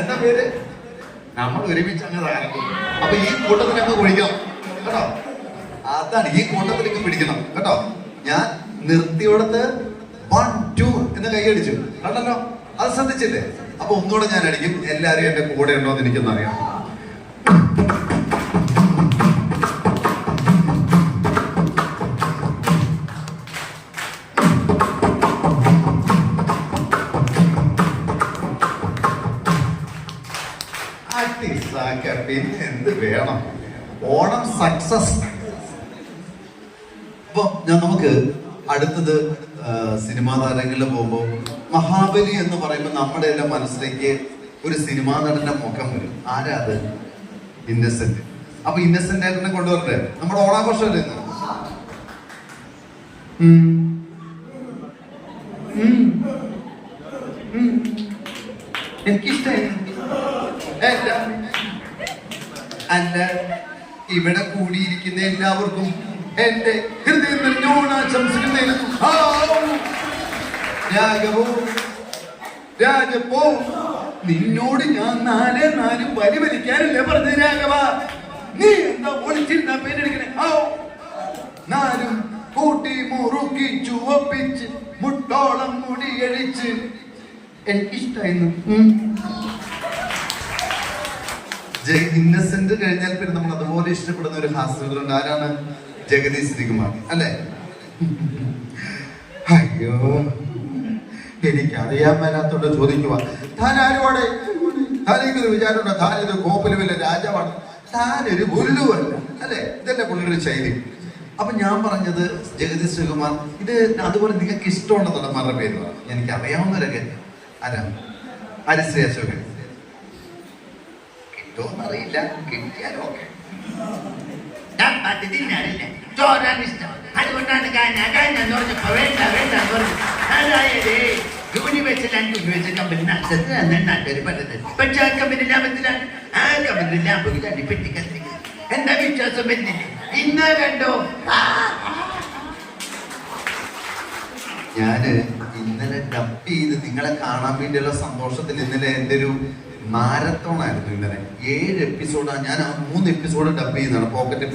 എന്താ പേര്? നമ്മൾ ഒരുമിച്ച് അങ്ങ് തകർക്കും. അപ്പൊ ഈ കൂട്ടത്തിലങ്ങ് കുഴിക്കണം കേട്ടോ. അതാണ്, ഈ കൂട്ടത്തിലേക്ക് പിടിക്കണം കേട്ടോ. ഞാൻ നിർത്തിയോടത്ത് 1 2 എന്ന് കൈയടിച്ചു കണ്ടല്ലോ, അത് ശ്രദ്ധിച്ചില്ലേ? അപ്പൊ ഒന്നുകൂടെ ഞാൻ അടിക്കും. എല്ലാരും എന്റെ കൂടെ ഉണ്ടോ എന്ന് എനിക്കൊന്നറിയാം. പിന്നെ എന്ത് വേണം? ഓണം സക്സസ്. അപ്പൊ നമുക്ക് അടുത്തത് സിനിമാ താരങ്ങളിൽ പോകുമ്പോൾ മഹാബലി എന്ന് പറയുമ്പോൾ നമ്മുടെ എല്ലാം മനസ്സിലേക്ക് ഒരു സിനിമാ നടന്റെ മുഖം വരും. ആരാ അത്? ഇന്നസെന്റ്. അപ്പൊ ഇന്നസെന്റ് ആയിട്ടിനെ കൊണ്ടുവരട്ടെ. നമ്മുടെ ഓണാഘോഷമല്ലേ ഇന്ന്? എനിക്കിഷ്ടായി. അല്ല, ഇവിടെ കൂടിയിരിക്കുന്ന എല്ലാവർക്കും എന്റെ ഹൃദയം നിറഞ്ഞ ഓണാശംസിക്കുന്നതിന് രാഘവോ, നിന്നോട് ഞാൻ 4 വരി വലിക്കാനല്ലേ പറഞ്ഞത് രാഘവ? നീ എന്താ ഒളിച്ചിരുന്ന പേരെടുക്കണേ? 4 കൂട്ടി മുറുക്കി ചുവപ്പിച്ച് മുട്ടോളം മുടിയഴിച്ച് എനിക്കിഷ്ടായിരുന്നു. ഇന്നസെന്റ് കഴിഞ്ഞാൽ പിന്നെ നമ്മൾ അതുപോലെ ഇഷ്ടപ്പെടുന്ന ഒരു ഹാസ്യങ്ങളുണ്ട്. ആരാണ്? ജഗതി ശ്രീകുമാർ അല്ലേ? അയ്യോ, എനിക്കറിയാൻ മേലാത്തോണ്ട് ചോദിക്കുക. താൻ ആരുവാടെ? താനേക്കൊരു വിചാരമുണ്ടോ? താനിത് കോപ്പലുമില്ല രാജാവാണ്. താനൊരു പുല്ലുവല്ല അല്ലെ? ഇതല്ലേ പുള്ളിയുടെ ശൈലി. അപ്പൊ ഞാൻ പറഞ്ഞത് ജഗതി ശ്രീകുമാർ. ഇത് അതുപോലെ നിങ്ങൾക്ക് ഇഷ്ടമുള്ള നടന്മാരുടെ പേര് പറ. എനിക്ക് അറിയാവുന്നവരൊക്കെ. ആരാ? ഹരിശ്രീ അശോകൻ. കിട്ടുമെന്നറിയില്ല, കിട്ടിയാലും ഓക്കെ. ചോറാൻ ഇഷ്ടം, അതുകൊണ്ടാണ് യൂണിവേഴ്സിൽ യൂണിവേഴ്സിൽ കമ്പനി നഷ്ടത്തിനാണ് നാട്ടുകാർ പറഞ്ഞത്. പക്ഷെ ആ കമ്പനി ലാഭത്തിലാണ്. ആ കമ്പനി ലാഭത്തിലാണ് പെട്ടിക്കത്തിക്ക്. എന്താ വിശ്വാസം വരുന്നില്ലേ? ഇന്നോ കണ്ടോ? ഞാന് ഇന്നലെ ഡബ് ചെയ്ത് നിങ്ങളെ കാണാൻ വേണ്ടിയുള്ള സന്തോഷത്തിൽ ഇന്നലെ എൻ്റെ ഒരു മാരത്തോൺ ആയിരുന്നു. ഇന്നലെ 7 എപ്പിസോഡാണ്. ഞാൻ ആ 3 എപ്പിസോഡ് ഡബ് ചെയ്യുന്നതാണ്. പോക്കറ്റ്